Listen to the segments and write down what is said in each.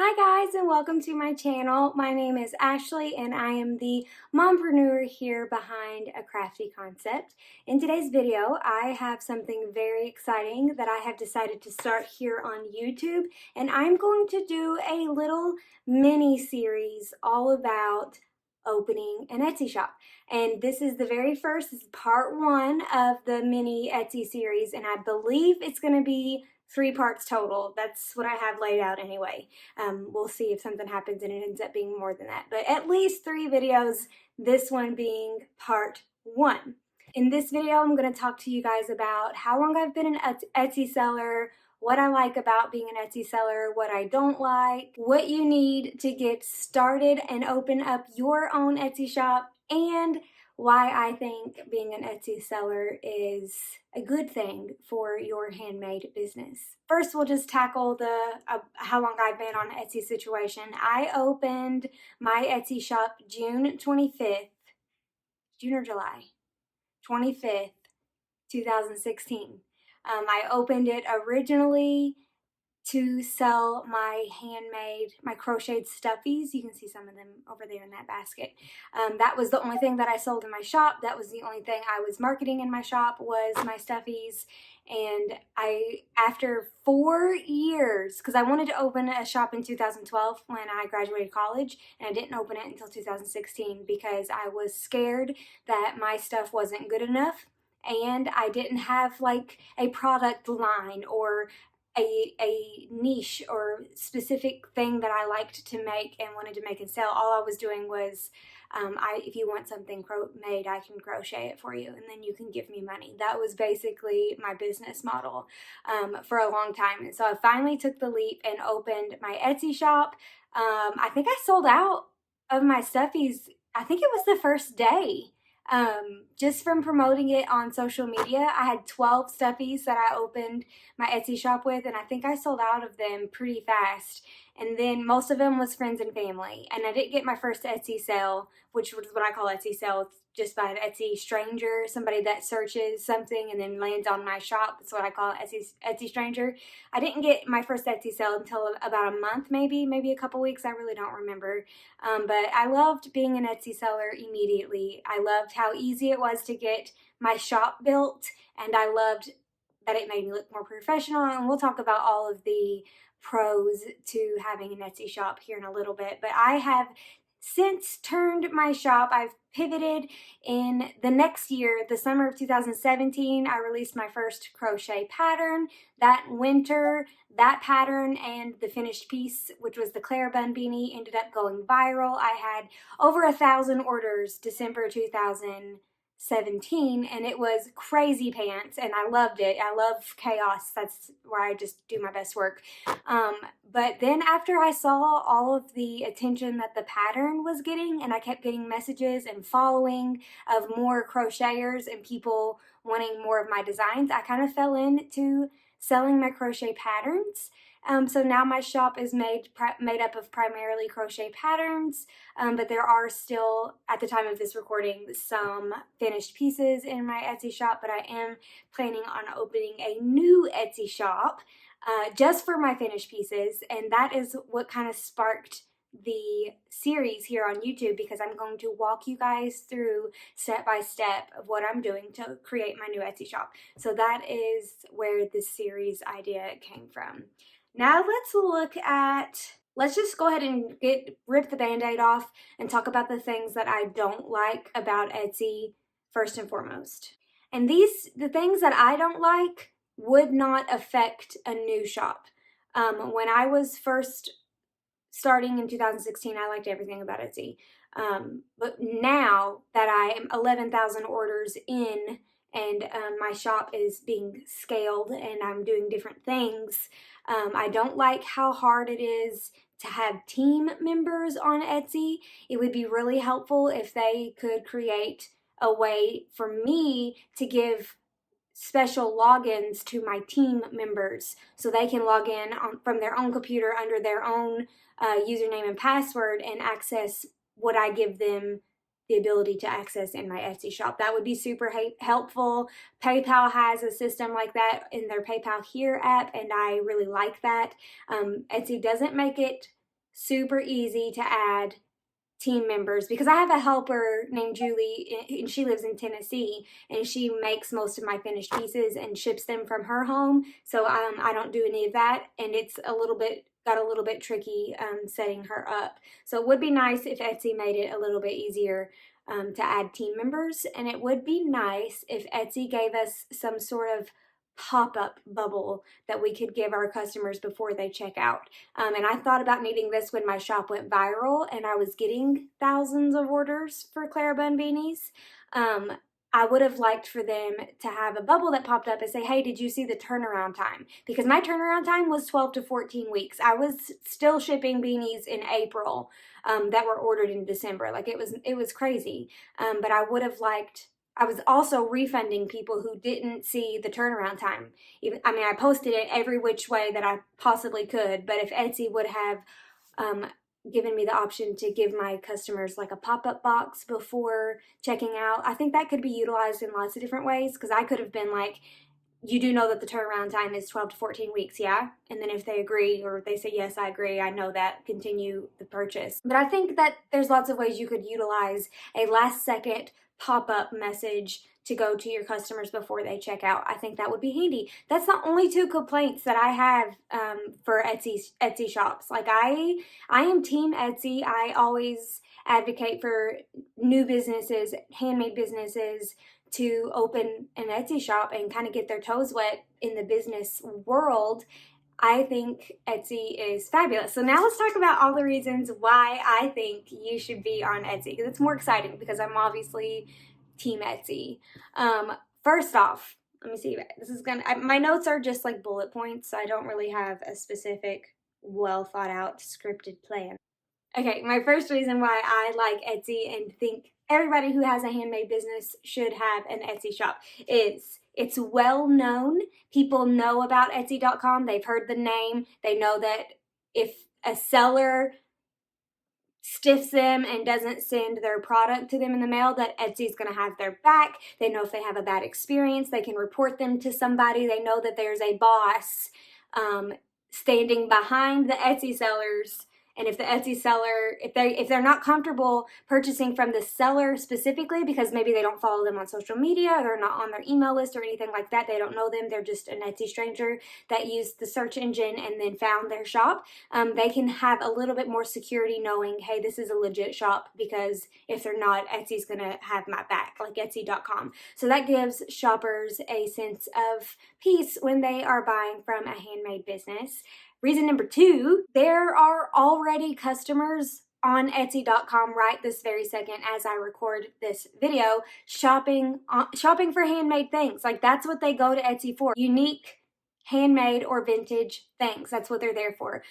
Hi guys, and welcome to my channel. My name is Ashley and I am the mompreneur here behind A Crafty Concept. In today's video, I have something very exciting that I have decided to start here on YouTube, and I'm going to do a little mini series all about opening an Etsy shop. And this is the very first, this is part one of the mini Etsy series, and I believe it's going to be 3 parts total. That's what I have laid out anyway. We'll see if something happens and it ends up being more than that. But at least 3 videos, this one being part 1. In this video, I'm going to talk to you guys about how long I've been an Etsy seller, what I like about being an Etsy seller, what I don't like, what you need to get started and open up your own Etsy shop, and why I think being an Etsy seller is a good thing for your handmade business. First, we'll just tackle the how long I've been on Etsy situation. I opened my Etsy shop June 25th, June or July? 25th, 2016. I opened it originally to sell my handmade, my crocheted stuffies. You can see some of them over there in that basket. That was the only thing that I sold in my shop. That was the only thing I was marketing in my shop was my stuffies. And after 4 years, because I wanted to open a shop in 2012 when I graduated college, and I didn't open it until 2016 because I was scared that my stuff wasn't good enough and I didn't have like a product line or a niche or specific thing that I liked to make and wanted to make and sell. All I was doing was, if you want something made, I can crochet it for you and then you can give me money. That was basically my business model for a long time. And so I finally took the leap and opened my Etsy shop. I think I sold out of my stuffies. I think it was the first day. Just from promoting it on social media. I had 12 stuffies that I opened my Etsy shop with, and I think I sold out of them pretty fast. And then most of them was friends and family. And I did get my first Etsy sale, which was what I call Etsy sale. It's just by an Etsy stranger, somebody that searches something and then lands on my shop. That's what I call Etsy stranger. I didn't get my first Etsy sale until about a month, maybe a couple weeks. I really don't remember. But I loved being an Etsy seller immediately. I loved how easy it was to get my shop built, and I loved that it made me look more professional. And we'll talk about all of the pros to having an Etsy shop here in a little bit. But I have since turned my shop. I've pivoted in the next year, the summer of 2017. I released my first crochet pattern. That winter, that pattern and the finished piece, which was the Claire Bun Beanie, ended up going viral. I had over 1,000 orders December 2017, and it was crazy pants, and I loved it. I love chaos. That's where I just do my best work. But then after I saw all of the attention that the pattern was getting, and I kept getting messages and following of more crocheters and people wanting more of my designs, I kind of fell into selling my crochet patterns. So now my shop is made up of primarily crochet patterns, but there are still, at the time of this recording, some finished pieces in my Etsy shop, but I am planning on opening a new Etsy shop just for my finished pieces, and that is what kind of sparked the series here on YouTube, because I'm going to walk you guys through step by step of what I'm doing to create my new Etsy shop. So that is where this series idea came from. Now let's just go ahead and rip the band-aid off and talk about the things that I don't like about Etsy first and foremost. And the things that I don't like would not affect a new shop. When I was first starting in 2016, I liked everything about Etsy. But now that I am 11,000 orders in and my shop is being scaled and I'm doing different things, I don't like how hard it is to have team members on Etsy. It would be really helpful if they could create a way for me to give special logins to my team members so they can log in from their own computer under their own username and password and access what I give them the ability to access in my Etsy shop. That would be super helpful. PayPal has a system like that in their PayPal Here app, and I really like that. Etsy doesn't make it super easy to add team members, because I have a helper named Julie, and she lives in Tennessee, and she makes most of my finished pieces and ships them from her home. So I don't do any of that, and it's got a little bit tricky setting her up. So it would be nice if Etsy made it a little bit easier to add team members, and it would be nice if Etsy gave us some sort of pop-up bubble that we could give our customers before they check out. And I thought about needing this when my shop went viral and I was getting thousands of orders for Clara Bun beanies. I would have liked for them to have a bubble that popped up and say, hey, did you see the turnaround time? Because my turnaround time was 12 to 14 weeks. I was still shipping beanies in April that were ordered in December. Like it was crazy. But I would have liked, I was also refunding people who didn't see the turnaround time. I posted it every which way that I possibly could, but if Etsy would have given me the option to give my customers like a pop-up box before checking out, I think that could be utilized in lots of different ways, because I could have been like, you do know that the turnaround time is 12 to 14 weeks, yeah? And then if they agree, or they say, yes, I agree, I know that, continue the purchase. But I think that there's lots of ways you could utilize a last second pop-up message to go to your customers before they check out. I think that would be handy. That's the only two complaints that I have for Etsy shops. Like I am team Etsy. I always advocate for new businesses, handmade businesses, to open an Etsy shop and kind of get their toes wet in the business world. I think Etsy is fabulous. So now let's talk about all the reasons why I think you should be on Etsy, because it's more exciting because I'm obviously team Etsy. First off, let me see. My notes are just like bullet points, so I don't really have a specific, well thought out scripted plan. Okay, my first reason why I like Etsy and think everybody who has a handmade business should have an Etsy shop is it's well known. People know about Etsy.com. They've heard the name. They know that if a seller stiffs them and doesn't send their product to them in the mail, that Etsy's going to have their back. They know if they have a bad experience, they can report them to somebody. They know that there's a boss standing behind the Etsy sellers. And if the Etsy seller, if they're not comfortable purchasing from the seller specifically, because maybe they don't follow them on social media, or they're not on their email list or anything like that, they don't know them, they're just an Etsy stranger that used the search engine and then found their shop, they can have a little bit more security knowing, hey, this is a legit shop, because if they're not, Etsy's gonna have my back, like Etsy.com. So that gives shoppers a sense of peace when they are buying from a handmade business. Reason number two, there are already customers on Etsy.com right this very second as I record this video, shopping for handmade things. Like that's what they go to Etsy for. Unique, handmade, or vintage things. That's what they're there for.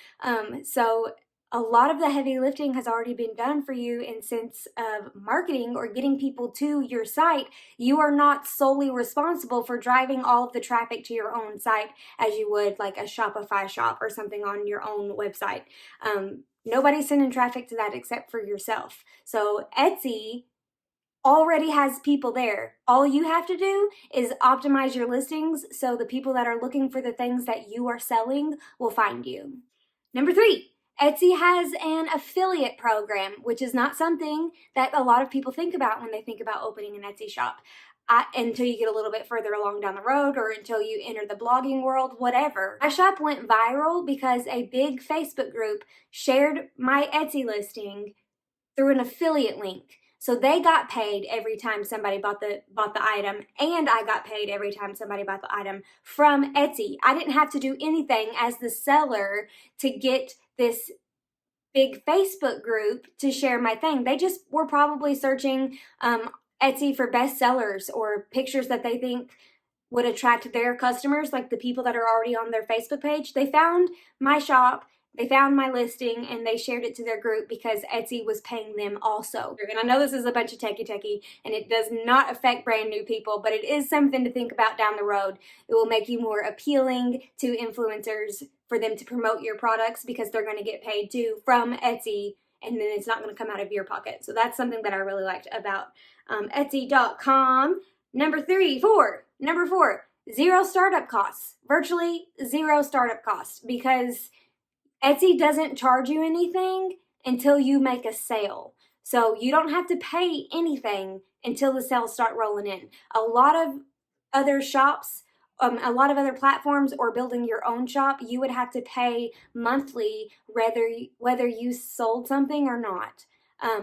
So a lot of the heavy lifting has already been done for you in sense of marketing or getting people to your site. You are not solely responsible for driving all of the traffic to your own site as you would like a Shopify shop or something on your own website. Nobody's sending traffic to that except for yourself. So Etsy already has people there. All you have to do is optimize your listings so the people that are looking for the things that you are selling will find you. Number three, Etsy has an affiliate program, which is not something that a lot of people think about when they think about opening an Etsy shop. Until you get a little bit further along down the road, or until you enter the blogging world, whatever. My shop went viral because a big Facebook group shared my Etsy listing through an affiliate link. So they got paid every time somebody bought the item, and I got paid every time somebody bought the item from Etsy. I didn't have to do anything as the seller to get this big Facebook group to share my thing. They just were probably searching Etsy for best sellers or pictures that they think would attract their customers, like the people that are already on their Facebook page. They found my shop, they found my listing, and they shared it to their group because Etsy was paying them also. And I know this is a bunch of techie, and it does not affect brand new people, but it is something to think about down the road. It will make you more appealing to influencers for them to promote your products, because they're going to get paid too from Etsy, and then it's not going to come out of your pocket. So that's something that I really liked about Etsy.com. Number four, zero startup costs. Virtually zero startup costs, because Etsy doesn't charge you anything until you make a sale. So you don't have to pay anything until the sales start rolling in. A lot of other shops, a lot of other platforms, or building your own shop, you would have to pay monthly whether you sold something or not.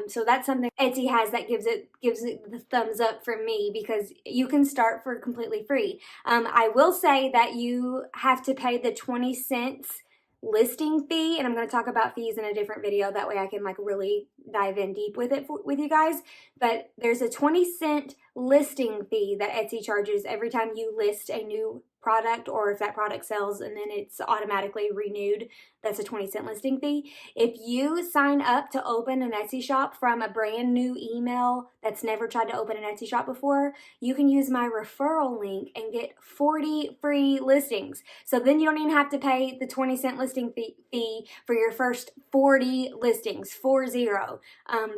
So that's something Etsy has that gives it the thumbs up for me, because you can start for completely free. I will say that you have to pay the 20 cents listing fee, and I'm going to talk about fees in a different video. That way I can like really dive in deep with it with you guys. But there's a 20-cent listing fee that Etsy charges every time you list a new product, or if that product sells and then it's automatically renewed, that's a 20-cent listing fee. If you sign up to open an Etsy shop from a brand new email that's never tried to open an Etsy shop before, you can use my referral link and get 40 free listings. So then you don't even have to pay the 20-cent listing fee for your first 40 listings, 40.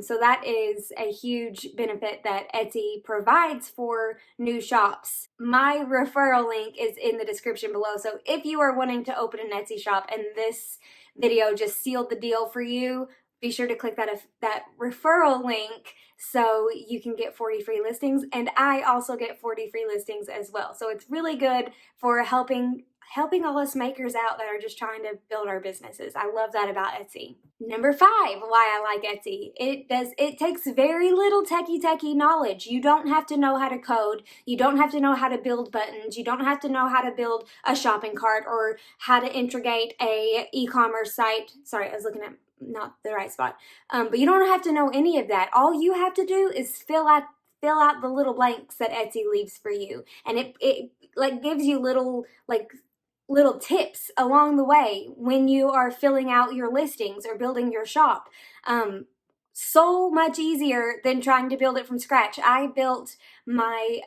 So that is a huge benefit that Etsy provides for new shops. My referral link is in the description below. So if you are wanting to open an Etsy shop and this video just sealed the deal for you, be sure to click that referral link so you can get 40 free listings, and I also get 40 free listings as well. So it's really good for helping all us makers out that are just trying to build our businesses. I love that about Etsy. Number 5, why I like Etsy. It takes very little techie knowledge. You don't have to know how to code. You don't have to know how to build buttons. You don't have to know how to build a shopping cart or how to integrate a e-commerce site. Sorry, I was looking at not the right spot. But you don't have to know any of that. All you have to do is fill out the little blanks that Etsy leaves for you, and it like gives you little tips along the way when you are filling out your listings or building your shop. So much easier than trying to build it from scratch. I built my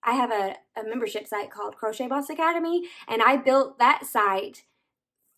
I have a membership site called Crochet Boss Academy, and I built that site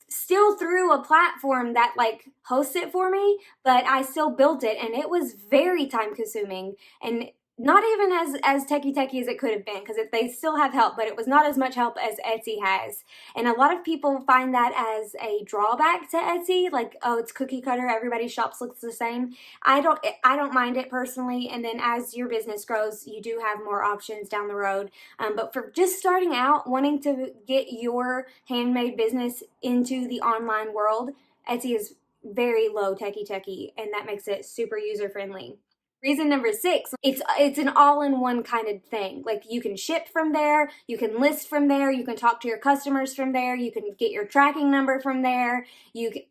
still through a platform that like hosts it for me, but I still built it, and it was very time consuming and not even as techie as it could have been, because they still have help, but it was not as much help as Etsy has. And a lot of people find that as a drawback to Etsy, like, oh, it's cookie cutter, everybody's shops looks the same. I don't mind it personally, and then as your business grows, you do have more options down the road. But for just starting out, wanting to get your handmade business into the online world, Etsy is very low techie, and that makes it super user friendly. Reason number 6, it's an all-in-one kind of thing. Like, you can ship from there, you can list from there, you can talk to your customers from there, you can get your tracking number from there.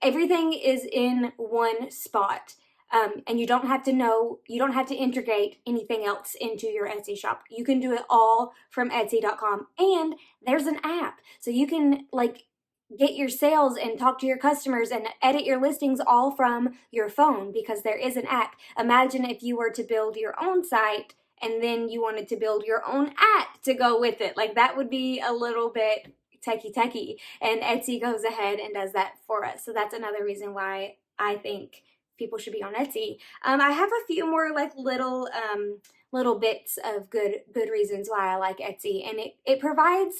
Everything is in one spot. And you don't have to integrate anything else into your Etsy shop. You can do it all from Etsy.com. And there's an app, so you can like get your sales and talk to your customers and edit your listings all from your phone, because there is an app. Imagine if you were to build your own site and then you wanted to build your own app to go with it. Like, that would be a little bit techie, and Etsy goes ahead and does that for us. So that's another reason why I think people should be on Etsy. I have a few more like little bits of good reasons why I like Etsy, and it provides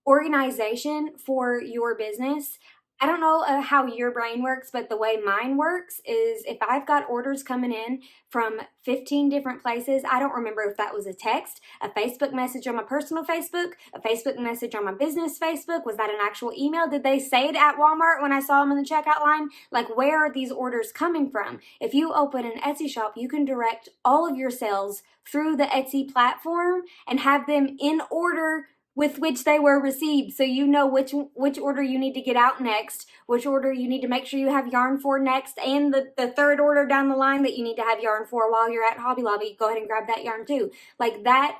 organization for your business. I don't know how your brain works, but the way mine works is if I've got orders coming in from 15 different places, I don't remember if that was a text, a Facebook message on my personal Facebook, a Facebook message on my business Facebook, was that an actual email? Did they say it at Walmart when I saw them in the checkout line? Like, where are these orders coming from? If you open an Etsy shop, you can direct all of your sales through the Etsy platform and have them in order with which they were received, so you know which order you need to get out next, which order you need to make sure you have yarn for next, and the third order down the line that you need to have yarn for while you're at Hobby Lobby, go ahead and grab that yarn too. Like that,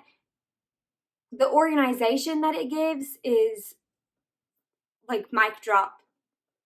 the organization that it gives is like mic drop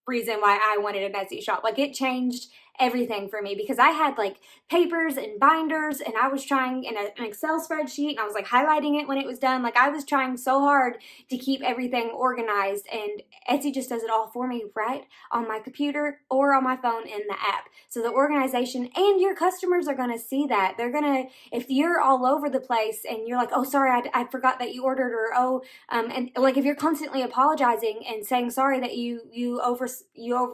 reason why I wanted an Etsy shop. Like, it changed everything for me, because I had like papers and binders, and I was trying in an Excel spreadsheet, and I was like highlighting it when it was done. Like, I was trying so hard to keep everything organized, and Etsy just does it all for me right on my computer or on my phone in the app. So the organization, and your customers are going to see that. They're going to, if you're all over the place and you're like, oh, sorry, I forgot that you ordered, or oh, and like if you're constantly apologizing and saying sorry that you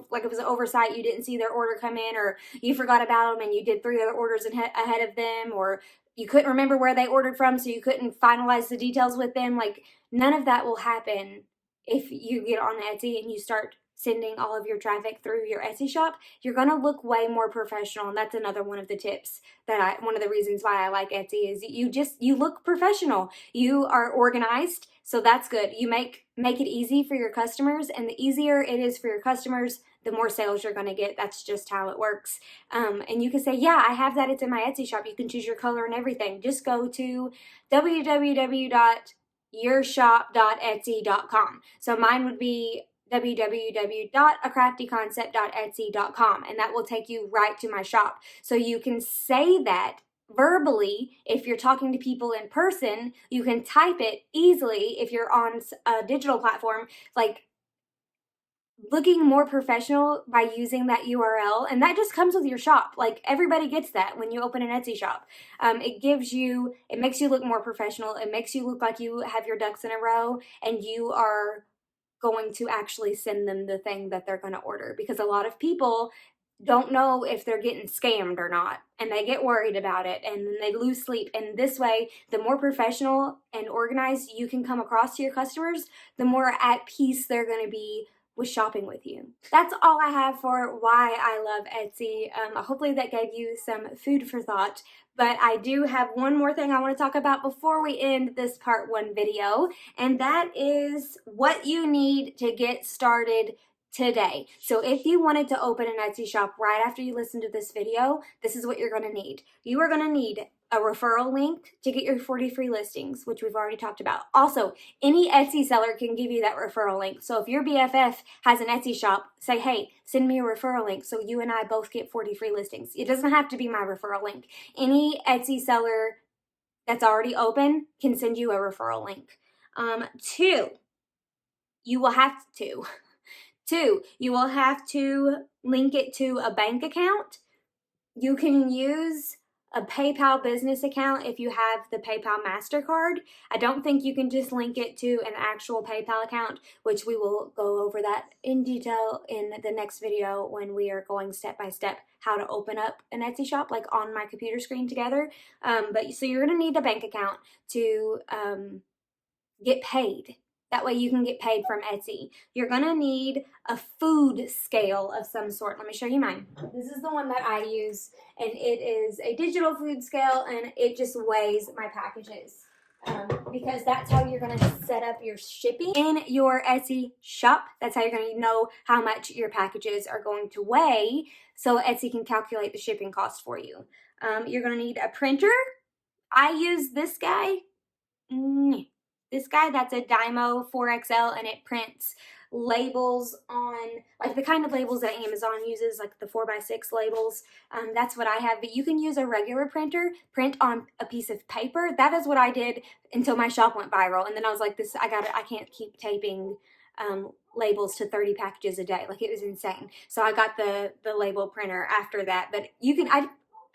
like it was an oversight, you didn't see their order come in, or you forgot about them and you did 3 other orders ahead of them, or you couldn't remember where they ordered from, so you couldn't finalize the details with them. Like, none of that will happen if you get on Etsy and you start sending all of your traffic through your Etsy shop. You're gonna look way more professional, and that's another one of the tips one of the reasons why I like Etsy is you look professional. You are organized, so that's good. You make it easy for your customers, and the easier it is for your customers, the more sales you're gonna get. That's just how it works. And you can say, yeah, I have that. It's in my Etsy shop. You can choose your color and everything. Just go to www.yourshop.etsy.com. So mine would be www.acraftyconcept.etsy.com, and that will take you right to my shop. So you can say that verbally. If you're talking to people in person, you can type it easily. If you're on a digital platform, like, looking more professional by using that URL, and that just comes with your shop. Like, everybody gets that when you open an Etsy shop. It makes you look more professional. It makes you look like you have your ducks in a row and you are going to actually send them the thing that they're going to order, because a lot of people don't know if they're getting scammed or not, and they get worried about it, and then they lose sleep. And this way, the more professional and organized you can come across to your customers, the more at peace they're going to be with shopping with you. That's all I have for why I love Etsy. Hopefully that gave you some food for thought. But I do have one more thing I want to talk about before we end this part 1 video, and that is what you need to get started today. So if you wanted to open an Etsy shop right after you listen to this video, this is what you're going to need. You are going to need a referral link to get your 40 free listings, which we've already talked about. Also, any Etsy seller can give you that referral link. So if your BFF has an Etsy shop, say, hey, send me a referral link so you and I both get 40 free listings. It doesn't have to be my referral link. Any Etsy seller that's already open can send you a referral link. Two, you will have to link it to a bank account. You can use a PayPal business account if you have the PayPal MasterCard. I don't think you can just link it to an actual PayPal account, which we will go over that in detail in the next video when we are going step by step how to open up an Etsy shop, like on my computer screen together. So you're gonna need a bank account to get paid. That way you can get paid from Etsy. You're gonna need a food scale of some sort. Let me show you mine. This is the one that I use, and it is a digital food scale, and it just weighs my packages. Because that's how you're gonna set up your shipping in your Etsy shop. That's how you're gonna know how much your packages are going to weigh, so Etsy can calculate the shipping cost for you. You're gonna need a printer. I use this guy. That's a Dymo 4XL, and it prints labels on, like, the kind of labels that Amazon uses, like the 4x6 labels. That's what I have, but you can use a regular printer, print on a piece of paper. That is what I did until my shop went viral, and then I was like, I can't keep taping labels to 30 packages a day. Like, it was insane. So I got the label printer after that. But you can,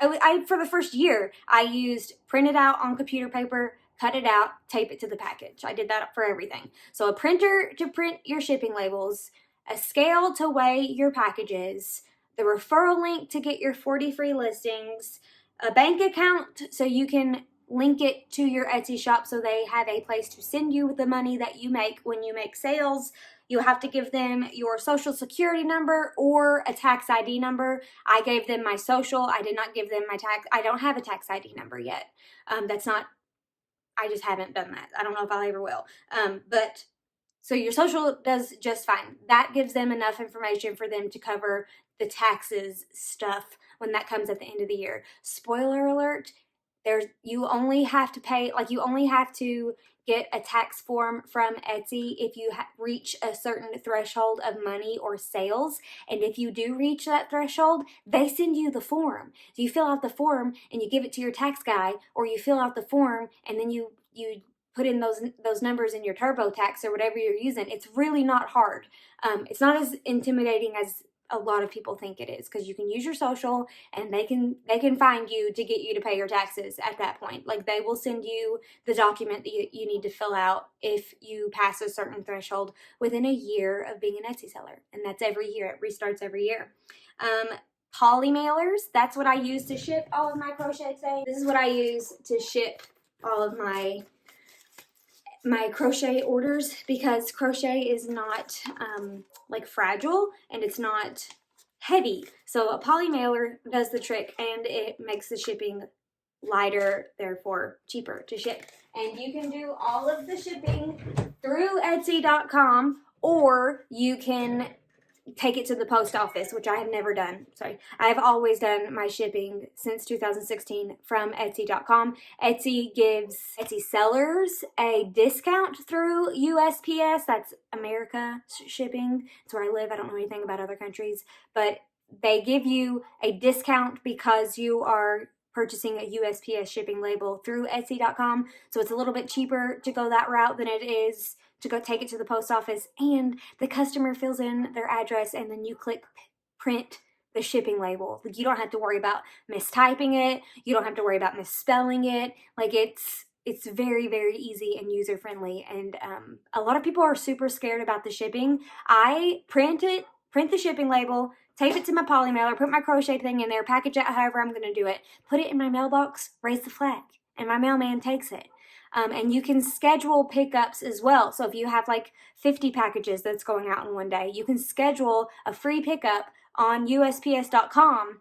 I for the first year, I used printed out on computer paper, cut it out, tape it to the package. I did that for everything. So a printer to print your shipping labels, a scale to weigh your packages, the referral link to get your 40 free listings, a bank account so you can link it to your Etsy shop so they have a place to send you the money that you make when you make sales. You have to give them your social security number or a tax ID number. I gave them my social. I did not give them my tax. I don't have a tax ID number yet. I just haven't done that. I don't know if I ever will. So your social does just fine. That gives them enough information for them to cover the taxes stuff when that comes at the end of the year. Spoiler alert, you only have to get a tax form from Etsy if you reach a certain threshold of money or sales. And if you do reach that threshold, they send you the form. So you fill out the form and you give it to your tax guy, or you fill out the form and then you put in those numbers in your TurboTax or whatever you're using. It's really not hard. It's not as intimidating as a lot of people think it is, because you can use your social and they can find you to get you to pay your taxes at that point. Like, they will send you the document that you need to fill out if you pass a certain threshold within a year of being an Etsy seller. And that's every year. It restarts every year. Poly mailers, that's what I use to ship all of my crochet things. This is what I use to ship all of my crochet orders, because crochet is not like fragile and it's not heavy. So a poly mailer does the trick, and it makes the shipping lighter, therefore cheaper to ship. And you can do all of the shipping through Etsy.com, or you can take it to the post office, which I have never done. Sorry. I have always done my shipping since 2016 from Etsy.com. Etsy gives Etsy sellers a discount through USPS. That's America shipping. It's where I live. I don't know anything about other countries, but they give you a discount because you are purchasing a USPS shipping label through Etsy.com. So it's a little bit cheaper to go that route than it is to go take it to the post office, and the customer fills in their address and then you click print the shipping label. Like, you don't have to worry about mistyping it. You don't have to worry about misspelling it. Like, it's very, very easy and user friendly. And a lot of people are super scared about the shipping. I print the shipping label, tape it to my poly mailer, put my crochet thing in there, package it however I'm going to do it, put it in my mailbox, raise the flag, and my mailman takes it. And you can schedule pickups as well. So if you have like 50 packages that's going out in one day, you can schedule a free pickup on USPS.com,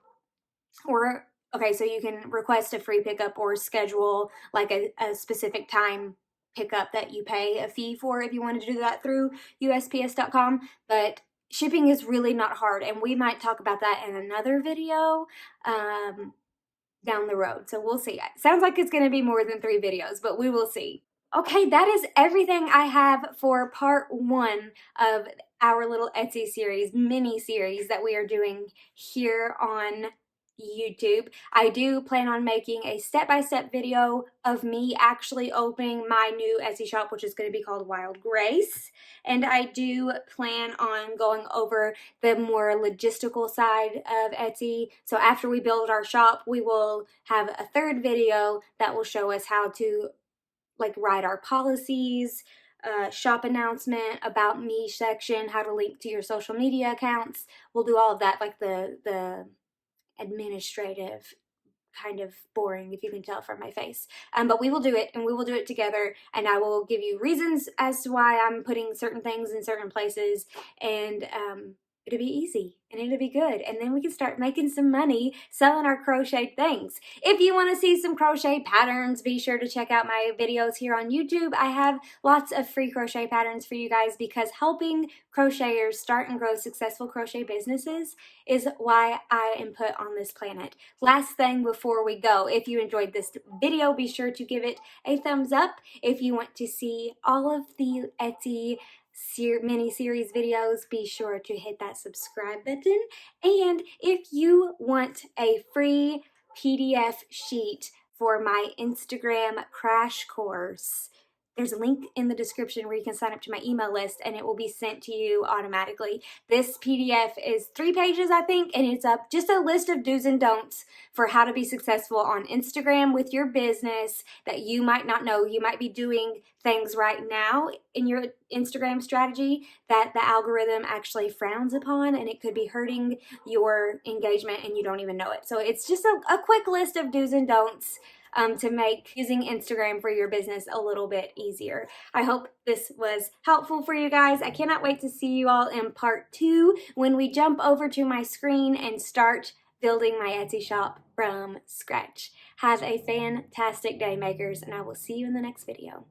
or, okay, so you can request a free pickup or schedule like a specific time pickup that you pay a fee for if you want to do that through USPS.com. But shipping is really not hard, and we might talk about that in another video down the road. So we'll see. It sounds like it's going to be more than 3 videos, but we will see. Okay, that is everything I have for part 1 of our little Etsy series, mini series that we are doing here on YouTube. I do plan on making a step-by-step video of me actually opening my new Etsy shop, which is going to be called Wild Grace. And I do plan on going over the more logistical side of Etsy. So after we build our shop, we will have a 3rd video that will show us how to like write our policies, shop announcement, about me section, how to link to your social media accounts. We'll do all of that, like the administrative, kind of boring, if you can tell from my face. But we will do it, and we will do it together, and I will give you reasons as to why I'm putting certain things in certain places, and it'll be easy and it'll be good. And then we can start making some money selling our crochet things. If you want to see some crochet patterns, be sure to check out my videos here on YouTube. I have lots of free crochet patterns for you guys, because helping crocheters start and grow successful crochet businesses is why I am put on this planet. Last thing before we go, if you enjoyed this video, be sure to give it a thumbs up. If you want to see all of the Etsy mini series videos, be sure to hit that subscribe button. And if you want a free PDF sheet for my Instagram crash course, there's a link in the description where you can sign up to my email list, and it will be sent to you automatically. This PDF is 3 pages, I think, and it's just a list of do's and don'ts for how to be successful on Instagram with your business that you might not know. You might be doing things right now in your Instagram strategy that the algorithm actually frowns upon, and it could be hurting your engagement and you don't even know it. So it's just a quick list of do's and don'ts to make using Instagram for your business a little bit easier. I hope this was helpful for you guys. I cannot wait to see you all in part 2 when we jump over to my screen and start building my Etsy shop from scratch. Have a fantastic day, makers, and I will see you in the next video.